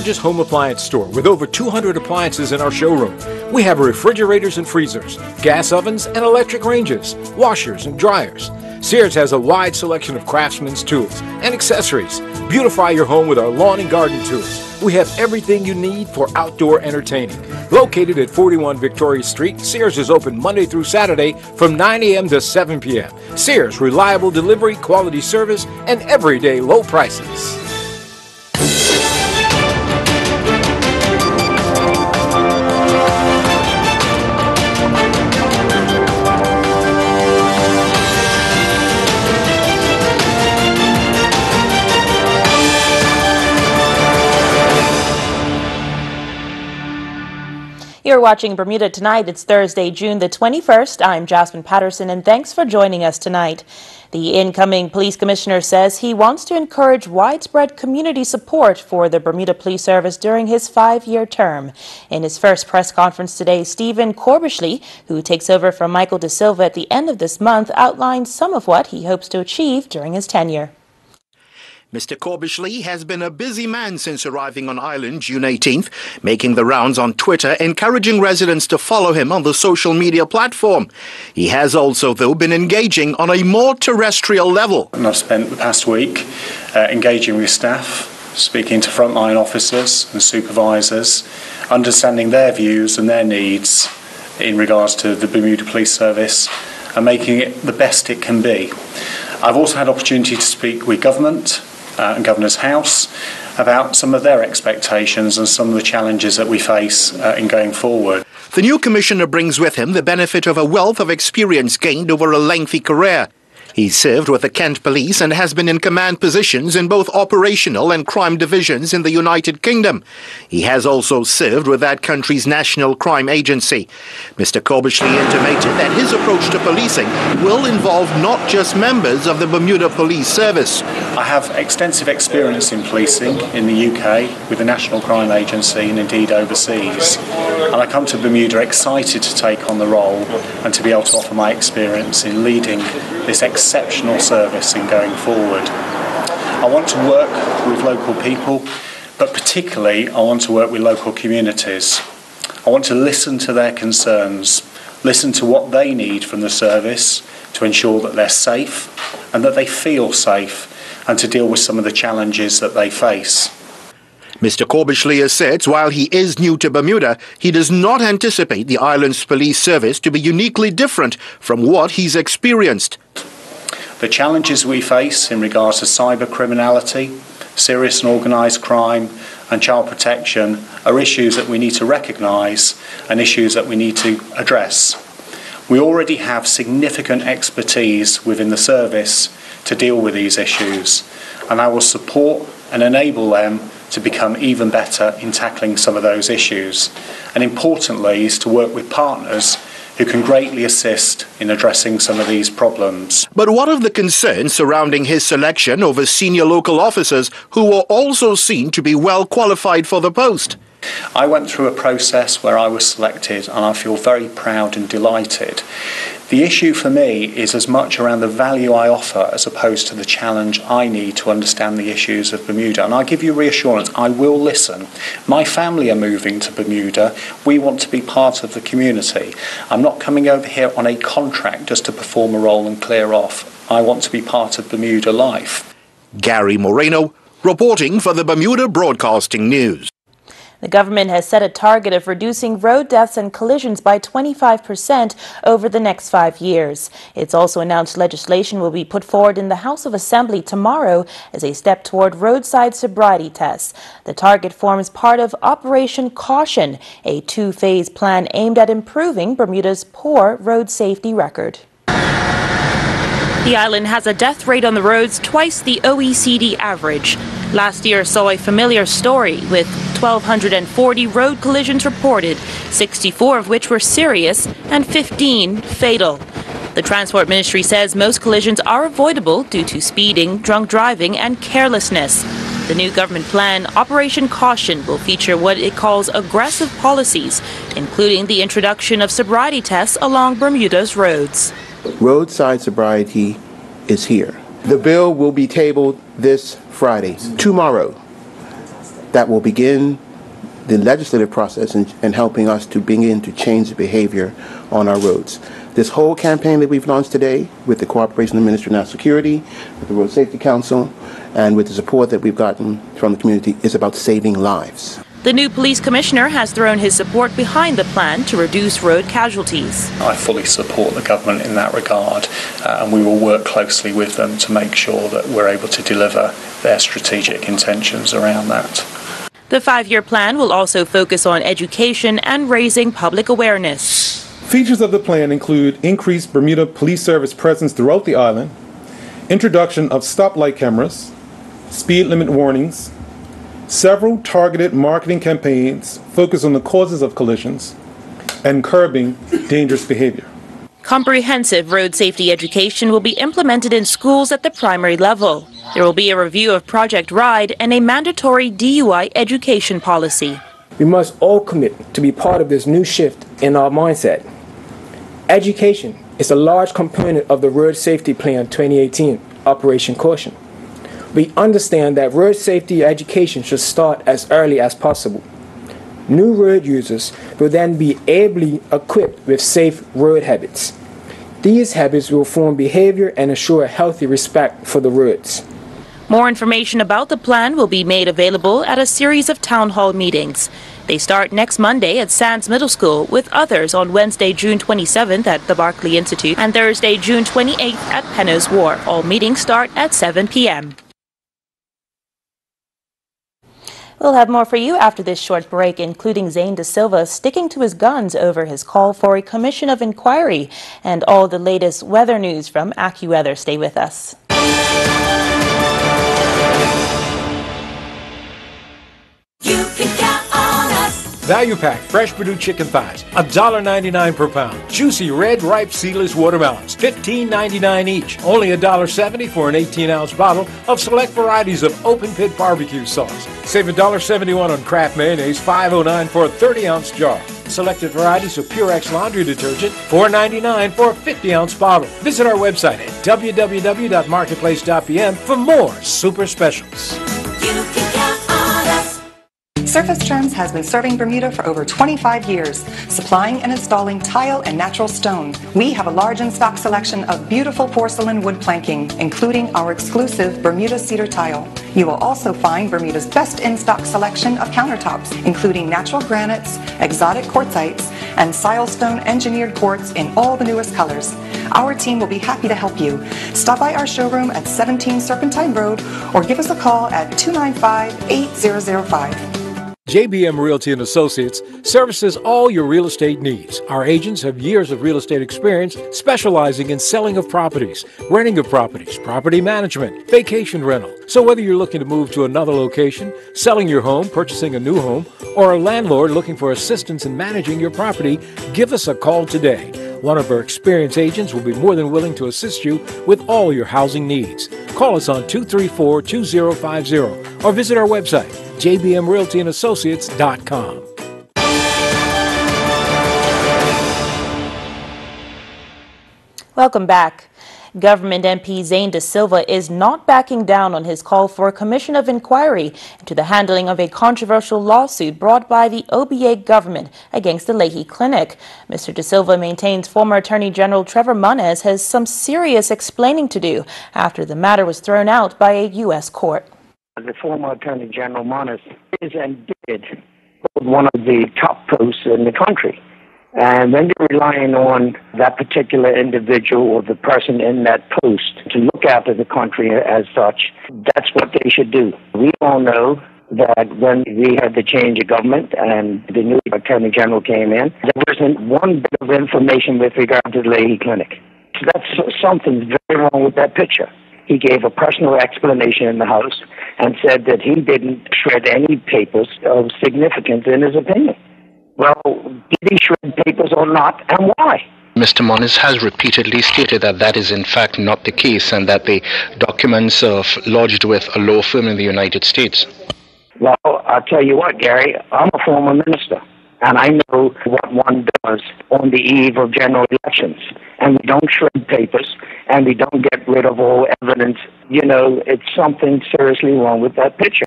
largest home appliance store with over 200 appliances in our showroom. We have refrigerators and freezers, gas ovens and electric ranges, washers and dryers. Sears has a wide selection of craftsman's tools and accessories. Beautify your home with our lawn and garden tools. We have everything you need for outdoor entertaining. Located at 41 Victoria Street, Sears is open Monday through Saturday from 9 a.m. to 7 p.m. Sears, reliable delivery, quality service, and everyday low prices. You're watching Bermuda Tonight. It's Thursday, June the 21st. I'm Jasmine Patterson, and thanks for joining us tonight. The incoming police commissioner says he wants to encourage widespread community support for the Bermuda Police Service during his 5-year term. In his first press conference today, Stephen Corbishley, who takes over from Michael De Silva at the end of this month, outlined some of what he hopes to achieve during his tenure. Mr. Corbishley has been a busy man since arriving on island June 18th, making the rounds on Twitter, encouraging residents to follow him on the social media platform. He has also, though, been engaging on a more terrestrial level. And I've spent the past week engaging with staff, speaking to frontline officers and supervisors, understanding their views and their needs in regards to the Bermuda Police Service and making it the best it can be. I've also had opportunity to speak with government and Governor's House about some of their expectations and some of the challenges that we face in going forward. The new commissioner brings with him the benefit of a wealth of experience gained over a lengthy career. He served with the Kent Police and has been in command positions in both operational and crime divisions in the United Kingdom. He has also served with that country's National Crime Agency. Mr. Corbishley intimated that his approach to policing will involve not just members of the Bermuda Police Service. I have extensive experience in policing in the UK with the National Crime Agency and indeed overseas. And I come to Bermuda excited to take on the role and to be able to offer my experience in leading this exceptional service in going forward. I want to work with local people, but particularly I want to work with local communities. I want to listen to their concerns, listen to what they need from the service to ensure that they're safe and that they feel safe and to deal with some of the challenges that they face. Mr. Corbishley asserts while he is new to Bermuda, he does not anticipate the island's police service to be uniquely different from what he's experienced. The challenges we face in regards to cyber criminality, serious and organised crime and child protection are issues that we need to recognise and issues that we need to address. We already have significant expertise within the service to deal with these issues, and I will support and enable them to become even better in tackling some of those issues. And importantly is to work with partners who can greatly assist in addressing some of these problems. But what of the concerns surrounding his selection over senior local officers who were also seen to be well qualified for the post? I went through a process where I was selected and I feel very proud and delighted. The issue for me is as much around the value I offer as opposed to the challenge I need to understand the issues of Bermuda. And I give you reassurance, I will listen. My family are moving to Bermuda. We want to be part of the community. I'm not coming over here on a contract just to perform a role and clear off. I want to be part of Bermuda life. Gary Moreno, reporting for the Bermuda Broadcasting News. The government has set a target of reducing road deaths and collisions by 25% over the next 5 years. It's also announced legislation will be put forward in the House of Assembly tomorrow as a step toward roadside sobriety tests. The target forms part of Operation Caution, a 2-phase plan aimed at improving Bermuda's poor road safety record. The island has a death rate on the roads twice the OECD average. Last year saw a familiar story with 1,240 road collisions reported, 64 of which were serious and 15 fatal. The Transport Ministry says most collisions are avoidable due to speeding, drunk driving and carelessness. The new government plan, Operation Caution, will feature what it calls aggressive policies, including the introduction of sobriety tests along Bermuda's roads. Roadside sobriety is here. The bill will be tabled this Friday, tomorrow. that will begin the legislative process and helping us to begin to change the behavior on our roads. This whole campaign that we've launched today, with the cooperation of the Ministry of National Security, with the Road Safety Council, and with the support that we've gotten from the community, is about saving lives. The new police commissioner has thrown his support behind the plan to reduce road casualties. I fully support the government in that regard, and we will work closely with them to make sure that we're able to deliver their strategic intentions around that. The 5-year plan will also focus on education and raising public awareness. Features of the plan include increased Bermuda police service presence throughout the island, introduction of stoplight cameras, speed limit warnings, several targeted marketing campaigns focused on the causes of collisions, and curbing dangerous behavior. Comprehensive road safety education will be implemented in schools at the primary level. There will be a review of Project RIDE and a mandatory DUI education policy. We must all commit to be part of this new shift in our mindset. Education is a large component of the Road Safety Plan 2018, Operation Caution. We understand that road safety education should start as early as possible. New road users will then be ably equipped with safe road habits. These habits will form behavior and ensure a healthy respect for the roads. More information about the plan will be made available at a series of town hall meetings. They start next Monday at Sands Middle School, with others on Wednesday, June 27th at the Barclay Institute and Thursday, June 28th at Pennos Wharf. All meetings start at 7 p.m. We'll have more for you after this short break, including Zane De Silva sticking to his guns over his call for a commission of inquiry and all the latest weather news from AccuWeather. Stay with us. You can count on us. Value Pack Fresh Purdue chicken thighs, $1.99 per pound. Juicy red ripe seedless watermelons, $15.99 each. Only $1.70 for an 18-ounce bottle of select varieties of open pit barbecue sauce. Save $1.71 on Kraft mayonnaise, $5.09 for a 30-ounce jar. Selected varieties of Purex laundry detergent, $4.99 for a 50-ounce bottle. Visit our website at www.marketplace.pm for more super specials. You can count on us. Surface Trends has been serving Bermuda for over 25 years, supplying and installing tile and natural stone. We have a large in-stock selection of beautiful porcelain wood planking, including our exclusive Bermuda cedar tile. You will also find Bermuda's best in-stock selection of countertops, including natural granites, exotic quartzites, and silestone engineered quartz in all the newest colors. Our team will be happy to help you. Stop by our showroom at 17 Serpentine Road or give us a call at 295-8005. ZBM Realty & Associates services all your real estate needs. Our agents have years of real estate experience specializing in selling of properties, renting of properties, property management, vacation rental. So whether you're looking to move to another location, selling your home, purchasing a new home, or a landlord looking for assistance in managing your property, give us a call today. One of our experienced agents will be more than willing to assist you with all your housing needs. Call us on 234-2050 or visit our website, jbmrealtyandassociates.com. Welcome back. Government MP Zane De Silva is not backing down on his call for a commission of inquiry into the handling of a controversial lawsuit brought by the OBA government against the Leahy Clinic. Mr. De Silva maintains former Attorney General Trevor Munez has some serious explaining to do after the matter was thrown out by a U.S. court. The former Attorney General Munez is and did hold one of the top posts in the country. And when you're relying on that particular individual or the person in that post to look after the country as such, that's what they should do. We all know that when we had the change of government and the new Attorney General came in, there wasn't one bit of information with regard to the Leahy Clinic. So that's something very wrong with that picture. He gave a personal explanation in the House and said that he didn't shred any papers of significance in his opinion. Well, did he shred papers or not, and why? Mr. Munez has repeatedly stated that that is in fact not the case and that the documents are lodged with a law firm in the United States. Well, I'll tell you what, Gary, I'm a former minister, and I know what one does on the eve of general elections. And we don't shred papers, and we don't get rid of all evidence. You know, it's something seriously wrong with that picture.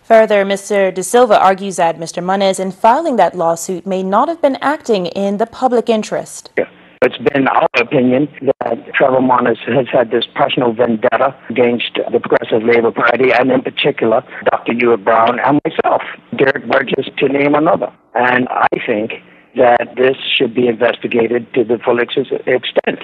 Further, Mr. De Silva argues that Mr. Muniz, in filing that lawsuit, may not have been acting in the public interest. It's been our opinion that Trevor Muniz has had this personal vendetta against the Progressive Labour Party, and in particular, Dr. Ewart Brown and myself, Derek Burgess, to name another. And I think that this should be investigated to the full extent,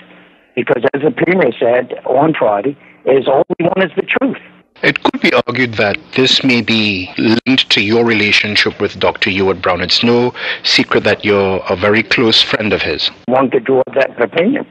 because as the Premier said on Friday, is all we want is the truth. It could be argued that this may be linked to your relationship with Dr. Ewart Brown. It's no secret that you're a very close friend of his. One could draw that opinion.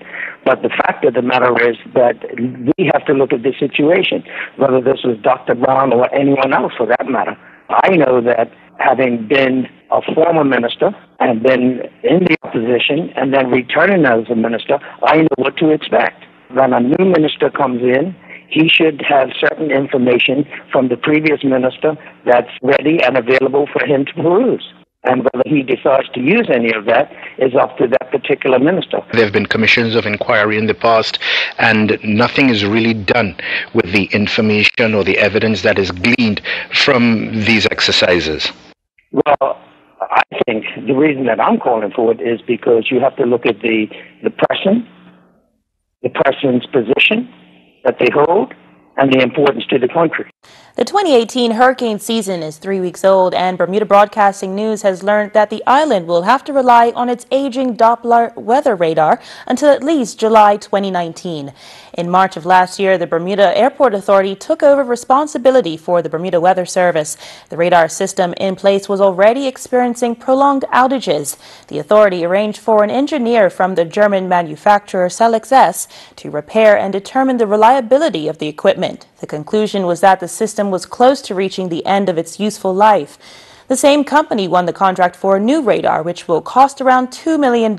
But the fact of the matter is that we have to look at the situation, whether this was Dr. Brown or anyone else for that matter. I know that having been a former minister and been in the opposition and then returning as a minister, I know what to expect. When a new minister comes in, he should have certain information from the previous minister that's ready and available for him to peruse. And whether he decides to use any of that is up to that particular minister. There have been commissions of inquiry in the past, and nothing is really done with the information or the evidence that is gleaned from these exercises. Well, I think the reason that I'm calling for it is because you have to look at the person's position that they hold, and the importance to the country. The 2018 hurricane season is 3 weeks old, and Bermuda Broadcasting News has learned that the island will have to rely on its aging Doppler weather radar until at least July 2019. In March of last year, the Bermuda Airport Authority took over responsibility for the Bermuda Weather Service. The radar system in place was already experiencing prolonged outages. The authority arranged for an engineer from the German manufacturer Sears to repair and determine the reliability of the equipment. The conclusion was that the system was close to reaching the end of its useful life. The same company won the contract for a new radar, which will cost around $2 million.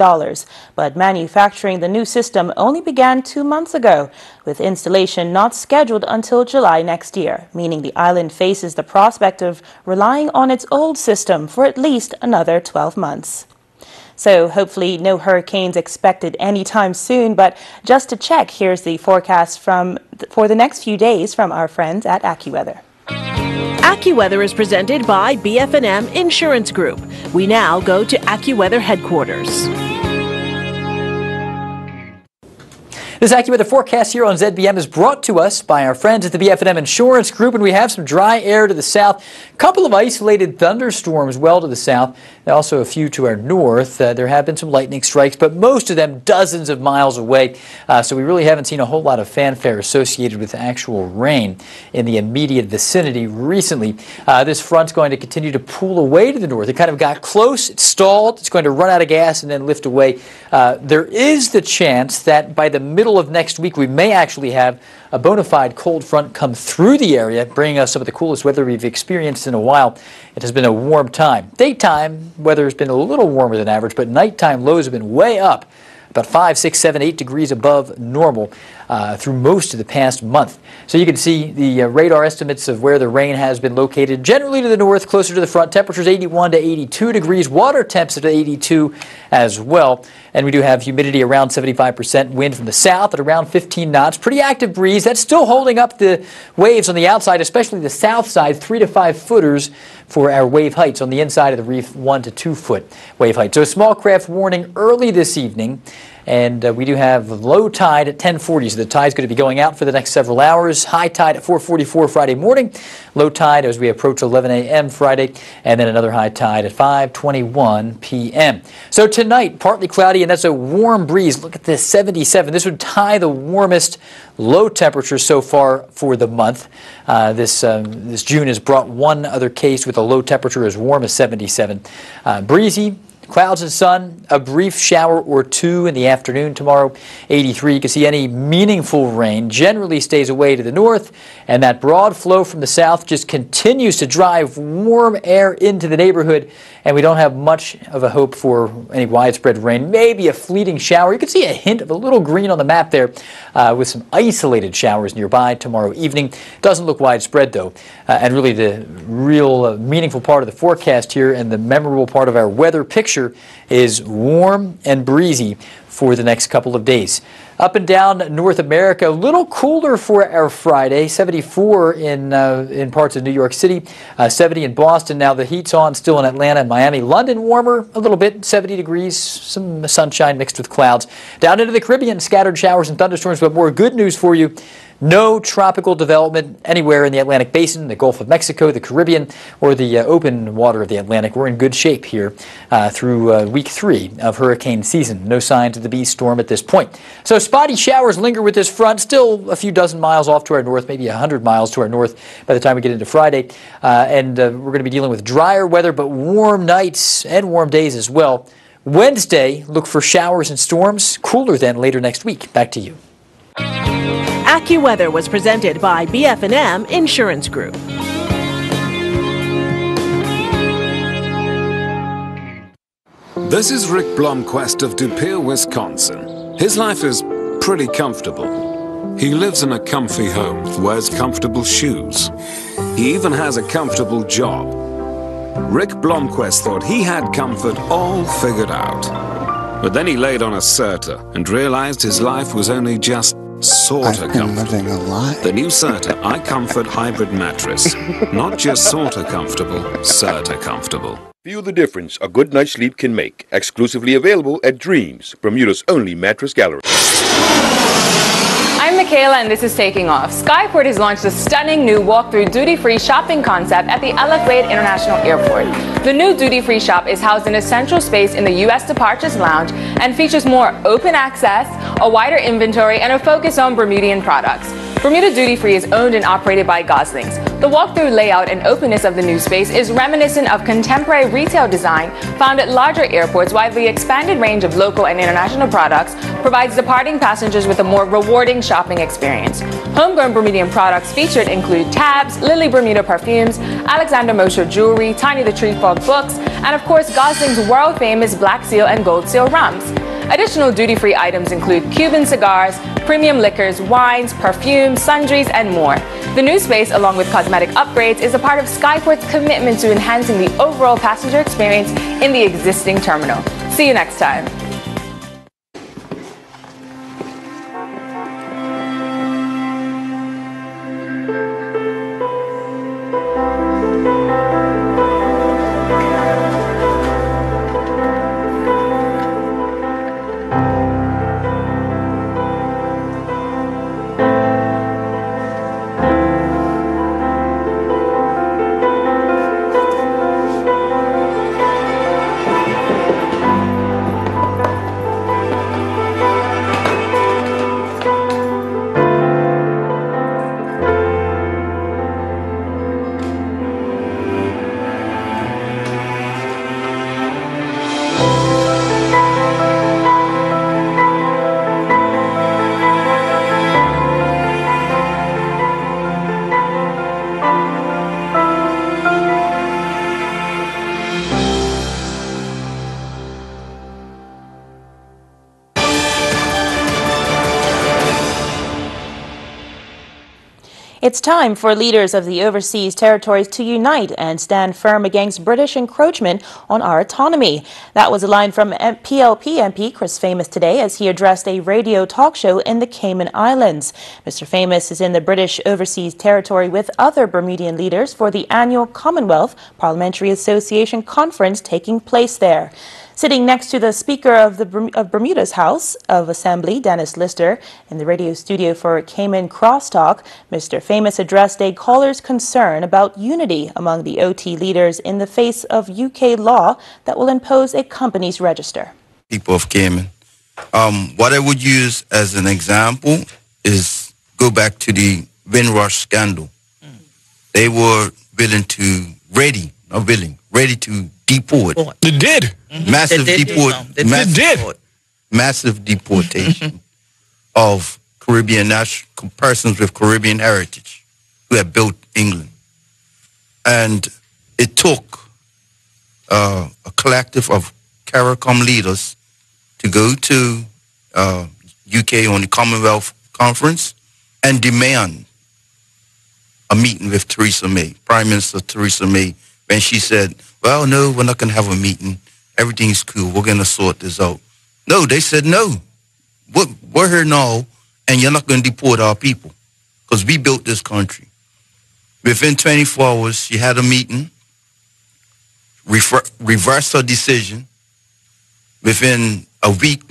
But manufacturing the new system only began 2 months ago, with installation not scheduled until July next year, meaning the island faces the prospect of relying on its old system for at least another 12 months. So hopefully no hurricanes expected anytime soon, but just to check, here's the forecast for the next few days from our friends at AccuWeather. AccuWeather is presented by BF&M Insurance Group. We now go to AccuWeather headquarters. This AccuWeather forecast here on ZBM is brought to us by our friends at the BF&M Insurance Group, and we have some dry air to the south, a couple of isolated thunderstorms well to the south, and also a few to our north. There have been some lightning strikes, but most of them dozens of miles away, so we really haven't seen a whole lot of fanfare associated with actual rain in the immediate vicinity recently. This front's going to continue to pull away to the north. It kind of got close, it stalled, it's going to run out of gas and then lift away. There is the chance that by the middle of next week we may actually have a bona fide cold front come through the area, bringing us some of the coolest weather we've experienced in a while. It has been a warm time. Daytime weather has been a little warmer than average, but nighttime lows have been way up, about 5, 6, 7, 8 degrees above normal through most of the past month. So you can see the radar estimates of where the rain has been located. Generally to the north, closer to the front, temperatures 81 to 82 degrees, water temps at 82 as well. And we do have humidity around 75%, wind from the south at around 15 knots. Pretty active breeze. That's still holding up the waves on the outside, especially the south side, 3 to 5 footers for our wave heights. On the inside of the reef, 1 to 2 foot wave height. So a small craft warning early this evening. And we do have low tide at 10:40, so the tide's going to be going out for the next several hours. High tide at 4:44 Friday morning. Low tide as we approach 11 a.m. Friday, and then another high tide at 5:21 p.m. So tonight, partly cloudy, and that's a warm breeze. Look at this, 77. This would tie the warmest low temperature so far for the month. This June has brought one other case with a low temperature as warm as 77. Breezy. Clouds and sun, a brief shower or two in the afternoon tomorrow, 83. You can see any meaningful rain generally stays away to the north, and that broad flow from the south just continues to drive warm air into the neighborhood, and we don't have much of a hope for any widespread rain. Maybe a fleeting shower. You can see a hint of a little green on the map there with some isolated showers nearby tomorrow evening. Doesn't look widespread, though, and really the real meaningful part of the forecast here and the memorable part of our weather picture temperature is warm and breezy for the next couple of days. Up and down North America, a little cooler for our Friday, 74 in parts of New York City, 70 in Boston. Now the heat's on still in Atlanta and Miami. London warmer a little bit, 70 degrees, some sunshine mixed with clouds. Down into the Caribbean, scattered showers and thunderstorms, but more good news for you. No tropical development anywhere in the Atlantic Basin, the Gulf of Mexico, the Caribbean, or the open water of the Atlantic. We're in good shape here through week 3 of hurricane season. No signs of the B storm at this point. So spotty showers linger with this front, still a few dozen miles off to our north, maybe 100 miles to our north by the time we get into Friday. And we're going to be dealing with drier weather, but warm nights and warm days as well. Wednesday, look for showers and storms, cooler then later next week. Back to you. AccuWeather was presented by BF&M Insurance Group. This is Rick Blomquist of De Pere, Wisconsin. His life is pretty comfortable. He lives in a comfy home, wears comfortable shoes. He even has a comfortable job. Rick Blomquist thought he had comfort all figured out. But then he laid on a Serta and realized his life was only just sorta comfortable. The new Serta iComfort Hybrid Mattress. Not just sorta comfortable, Serta comfortable. Feel the difference a good night's sleep can make. Exclusively available at Dreams, Bermuda's only mattress gallery. I'm Michaela and this is Taking Off. Skyport has launched a stunning new walk-through duty-free shopping concept at the LA International Airport. The new duty-free shop is housed in a central space in the U.S. Departures Lounge and features more open access, a wider inventory, and a focus on Bermudian products. Bermuda Duty Free is owned and operated by Goslings. The walk-through layout and openness of the new space is reminiscent of contemporary retail design found at larger airports, while the expanded range of local and international products provides departing passengers with a more rewarding shopping experience. Homegrown Bermudian products featured include tabs, Lily Bermuda perfumes, Alexander Mosher jewelry, Tiny the Tree Frog books, and of course Gosling's world-famous Black Seal and Gold Seal rums. Additional duty-free items include Cuban cigars, premium liquors, wines, perfumes, sundries, and more. The new space, along with cosmetic upgrades, is a part of Skyport's commitment to enhancing the overall passenger experience in the existing terminal. See you next time. It's time for leaders of the overseas territories to unite and stand firm against British encroachment on our autonomy. That was a line from PLP MP Chris Famous today as he addressed a radio talk show in the Cayman Islands. Mr. Famous is in the British overseas territory with other Bermudian leaders for the annual Commonwealth Parliamentary Association conference taking place there. Sitting next to the Speaker of Bermuda's House of Assembly, Dennis Lister, in the radio studio for Cayman Crosstalk, Mr. Famous addressed a caller's concern about unity among the OT leaders in the face of UK law that will impose a company's register. People of Cayman. What I would use as an example is go back to the Windrush scandal. They were ready to deport. They did. Massive massive deportation of Caribbean persons with Caribbean heritage who had built England. And it took a collective of CARICOM leaders to go to UK on the Commonwealth Conference and demand a meeting with Theresa May, Prime Minister Theresa May, when she said, well, no, we're not going to have a meeting. everything's cool. We're going to sort this out. No, they said no. We're here now, and you're not going to deport our people because we built this country. Within 24 hours, she had a meeting, reversed her decision. Within a week,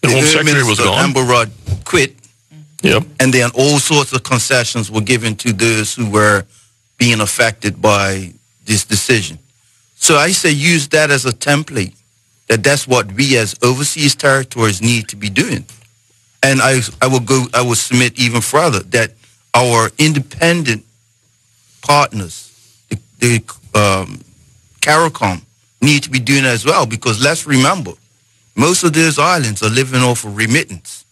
the Home Secretary was gone. Amber Rudd quit. Yep. And then all sorts of concessions were given to those who were being affected by this decision. So I say use that as a template, that's what we as overseas territories need to be doing. And I will submit even further that our independent partners, the CARICOM, need to be doing it as well, because let's remember, most of those islands are living off of remittance.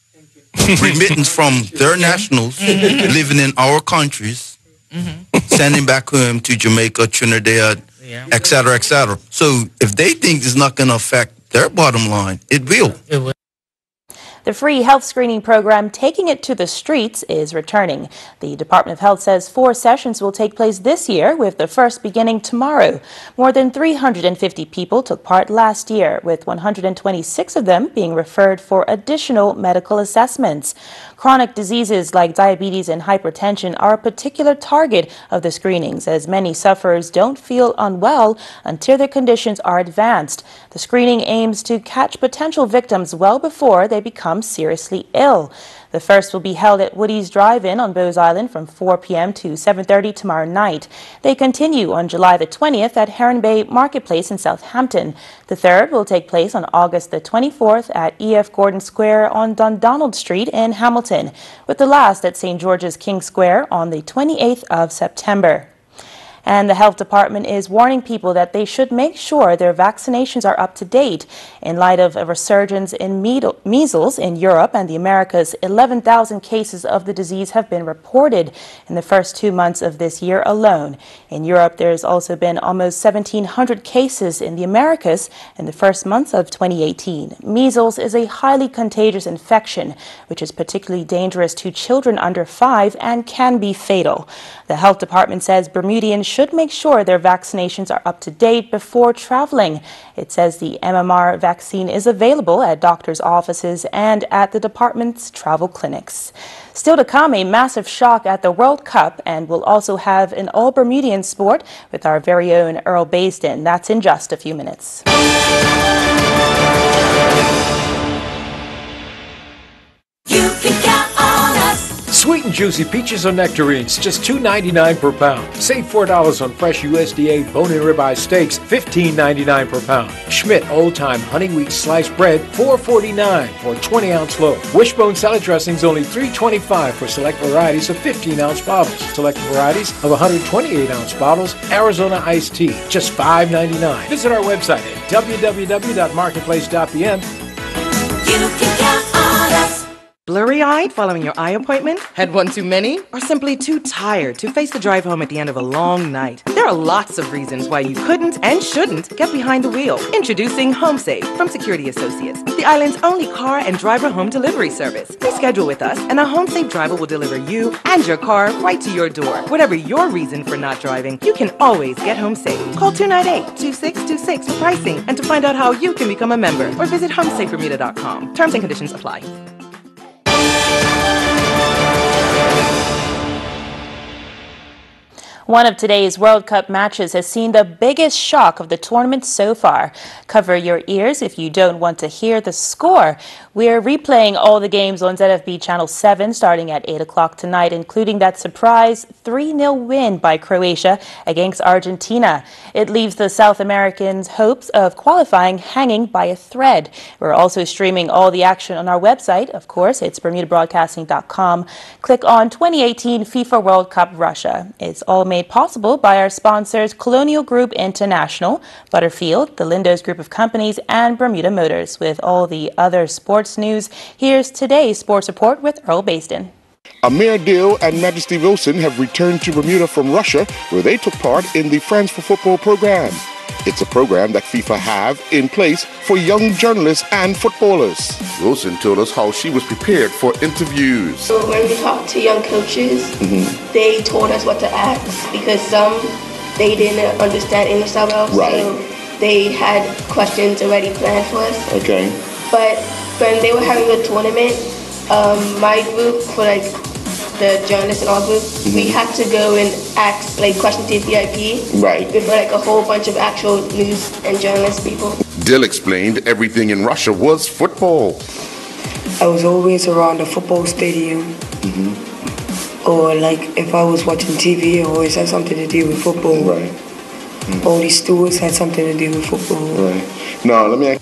Remittance from their nationals living in our countries, sending back home to Jamaica, Trinidad, et cetera, et cetera. So if they think it's not going to affect their bottom line, it will. The free health screening program, Taking It to the Streets, is returning. The Department of Health says 4 sessions will take place this year, with the first beginning tomorrow. More than 350 people took part last year, with 126 of them being referred for additional medical assessments. Chronic diseases like diabetes and hypertension are a particular target of the screenings, as many sufferers don't feel unwell until their conditions are advanced. The screening aims to catch potential victims well before they become seriously ill. The first will be held at Woody's Drive-In on Bowes Island from 4 p.m. to 7:30 tomorrow night. They continue on July the 20th at Heron Bay Marketplace in Southampton. The third will take place on August the 24th at E.F. Gordon Square on Dundonald Street in Hamilton, with the last at St. George's King Square on the 28th of September. And the health department is warning people that they should make sure their vaccinations are up to date. In light of a resurgence in measles in Europe and the Americas, 11,000 cases of the disease have been reported in the first 2 months of this year alone. In Europe, there has also been almost 1,700 cases in the Americas in the first months of 2018. Measles is a highly contagious infection, which is particularly dangerous to children under 5 and can be fatal. The health department says Bermudians should make sure their vaccinations are up to date before traveling. It says the MMR vaccine is available at doctors' offices and at the department's travel clinics. Still to come, a massive shock at the World Cup, and we'll also have an all-Bermudian sport with our very own Earl Baisden. That's in just a few minutes. You can count on us. Sweet and juicy peaches or nectarines, just $2.99 per pound. Save $4 on fresh USDA bone-in ribeye steaks, $15.99 per pound. Schmidt Old Time Honey Wheat Sliced Bread, $4.49 for a 20-ounce loaf. Wishbone salad dressings, only $3.25 for select varieties of 15-ounce bottles. Select varieties of 128-ounce bottles. Arizona iced tea, just $5.99. Visit our website at www.marketplace.bm. You can count on us. Blurry-eyed following your eye appointment? Had one too many? Or simply too tired to face the drive home at the end of a long night? There are lots of reasons why you couldn't and shouldn't get behind the wheel. Introducing HomeSafe from Security Associates, the island's only car and driver home delivery service. Reschedule with us and a HomeSafe driver will deliver you and your car right to your door. Whatever your reason for not driving, you can always get HomeSafe. Call 298-2626 for pricing and to find out how you can become a member, or visit homesafebermuda.com. Terms and conditions apply. One of today's World Cup matches has seen the biggest shock of the tournament so far. Cover your ears if you don't want to hear the score. We're replaying all the games on ZFB Channel 7 starting at 8 o'clock tonight, including that surprise 3-0 win by Croatia against Argentina. It leaves the South Americans' hopes of qualifying hanging by a thread. We're also streaming all the action on our website. Of course, it's BermudaBroadcasting.com. Click on 2018 FIFA World Cup Russia. It's all made possible by our sponsors Colonial Group International, Butterfield, the Lindos Group of Companies, and Bermuda Motors. With all the other sports news, here's today's sports report with Earl Baisden. Amir Dil and Majesty Wilson have returned to Bermuda from Russia, where they took part in the Friends for Football program. It's a program that FIFA have in place for young journalists and footballers. Wilson told us how she was prepared for interviews. So when we talked to young coaches, they told us what to ask because some, they didn't understand English that well. Right. So they had questions already planned for us. Okay. But when they were having a tournament, my group, for like the journalists in our group, we had to go and ask like questions to VIP. Right. Before like a whole bunch of actual news and journalist people. Dill explained everything in Russia was football. I was always around the football stadium. Or like if I was watching TV, it always had something to do with football. Right. All these stewards had something to do with football. Right. Now, let me ask.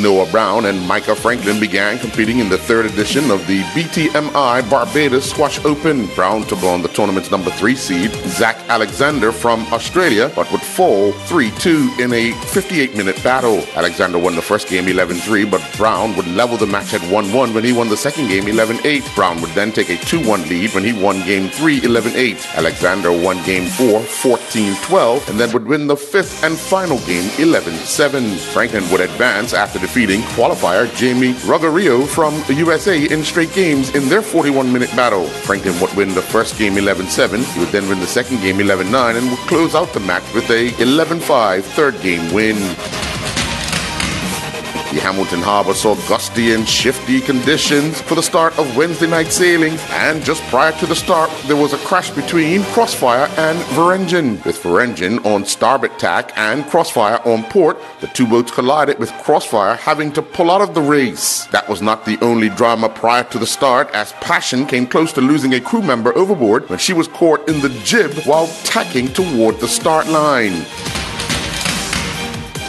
Noah Brown and Micah Franklin began competing in the third edition of the BTMI Barbados Squash Open. Brown took on the tournament's number 3 seed, Zach Alexander from Australia, but would fall 3-2 in a 58-minute battle. Alexander won the first game 11-3, but Brown would level the match at 1-1 when he won the second game 11-8. Brown would then take a 2-1 lead when he won game 3 11-8. Alexander won game 4 14-12 and then would win the fifth and final game 11-7. Franklin would advance after defeating qualifier Jamie Ruggiero from the USA in straight games in their 41-minute battle. Franklin would win the first game 11-7. He would then win the second game 11-9 and would close out the match with a 11-5 third game win. The Hamilton Harbor saw gusty and shifty conditions for the start of Wednesday night sailing, and just prior to the start, there was a crash between Crossfire and Varengen. With Varengen on starboard tack and Crossfire on port, the two boats collided with Crossfire having to pull out of the race. That was not the only drama prior to the start, as Passion came close to losing a crew member overboard when she was caught in the jib while tacking toward the start line.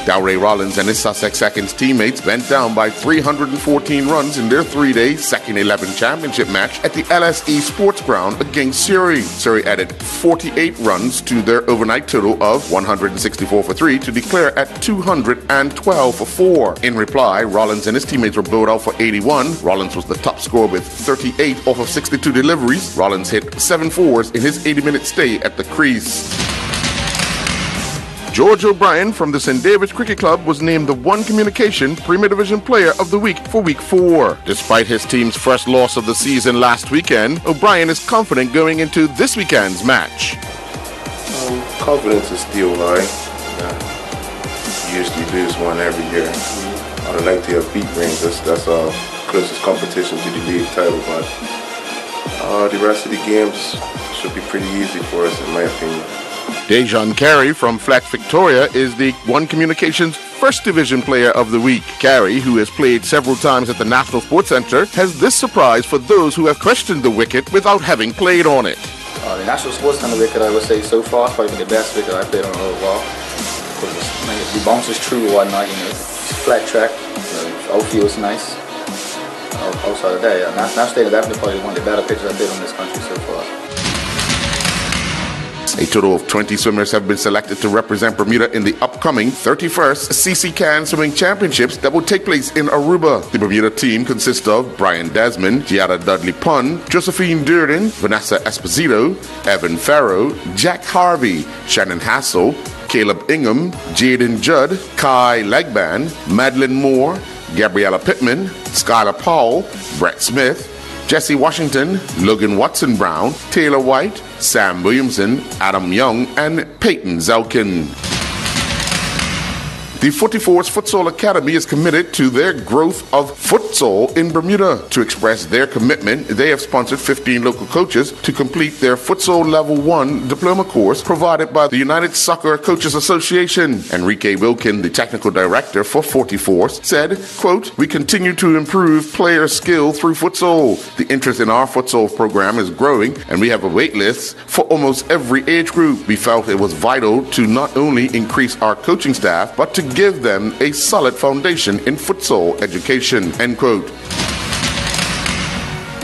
Dowray Rollins and his Sussex Seconds teammates bent down by 314 runs in their 3-day Second 11 championship match at the LSE Sports Ground against Surrey. Surrey added 48 runs to their overnight total of 164 for 3 to declare at 212 for 4. In reply, Rollins and his teammates were bowled out for 81. Rollins was the top scorer with 38 off of 62 deliveries. Rollins hit 7 fours in his 80-minute stay at the crease. George O'Brien from the St. David's Cricket Club was named the One Communication Premier Division Player of the Week for Week 4. Despite his team's first loss of the season last weekend, O'Brien is confident going into this weekend's match. Confidence is still high. Usually lose one every year. On the 90th beat range, that's our closest competition to the league title, but the rest of the games should be pretty easy for us in my opinion. Dejan Carey from Flex Victoria is the One Communications First Division Player of the Week. Carey, who has played several times at the National Sports Centre, has this surprise for those who have questioned the wicket without having played on it. The National Sports Centre wicket, I would say so far, is probably the best wicket I've played on in a little while. Because the bounce is true or whatnot, it's flat track, outfield is nice. Outside of that, National Stadium is definitely probably one of the better pitches I've played on this country so far. A total of 20 swimmers have been selected to represent Bermuda in the upcoming 31st CC Can Swimming Championships that will take place in Aruba. The Bermuda team consists of Brian Desmond, Giada Dudley-Pun, Josephine Durden, Vanessa Esposito, Evan Farrow, Jack Harvey, Shannon Hassel, Caleb Ingham, Jaden Judd, Kai Legban, Madeline Moore, Gabriella Pittman, Skylar Powell, Brett Smith, Jesse Washington, Logan Watson-Brown, Taylor White, Sam Williamson, Adam Young, and Peyton Zelkin. The 44's Futsal Academy is committed to their growth of futsal in Bermuda. To express their commitment, they have sponsored 15 local coaches to complete their Futsal Level 1 diploma course provided by the United Soccer Coaches Association. Enrique Wilkin, the technical director for 44's, said, quote, "We continue to improve player skill through futsal. The interest in our futsal program is growing, and we have a wait list for almost every age group. We felt it was vital to not only increase our coaching staff, but to give them a solid foundation in futsal education," end quote.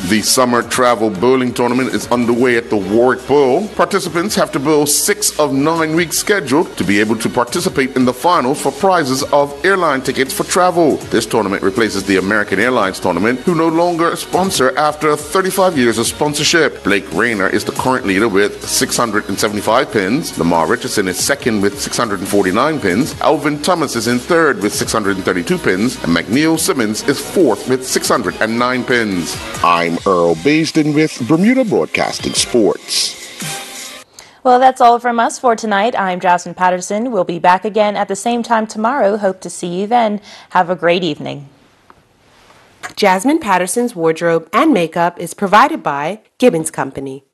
The summer travel bowling tournament is underway at the Warwick Bowl. Participants have to bowl 6 of 9 weeks scheduled to be able to participate in the finals for prizes of airline tickets for travel. This tournament replaces the American Airlines tournament, who no longer sponsor after 35 years of sponsorship. Blake Rayner is the current leader with 675 pins. Lamar Richardson is second with 649 pins. Alvin Thomas is in third with 632 pins. And McNeil Simmons is fourth with 609 pins. I'm Earl Basden with Bermuda Broadcasting Sports. Well, that's all from us for tonight. I'm Jasmine Patterson. We'll be back again at the same time tomorrow. Hope to see you then. Have a great evening. Jasmine Patterson's wardrobe and makeup is provided by Gibbons Company.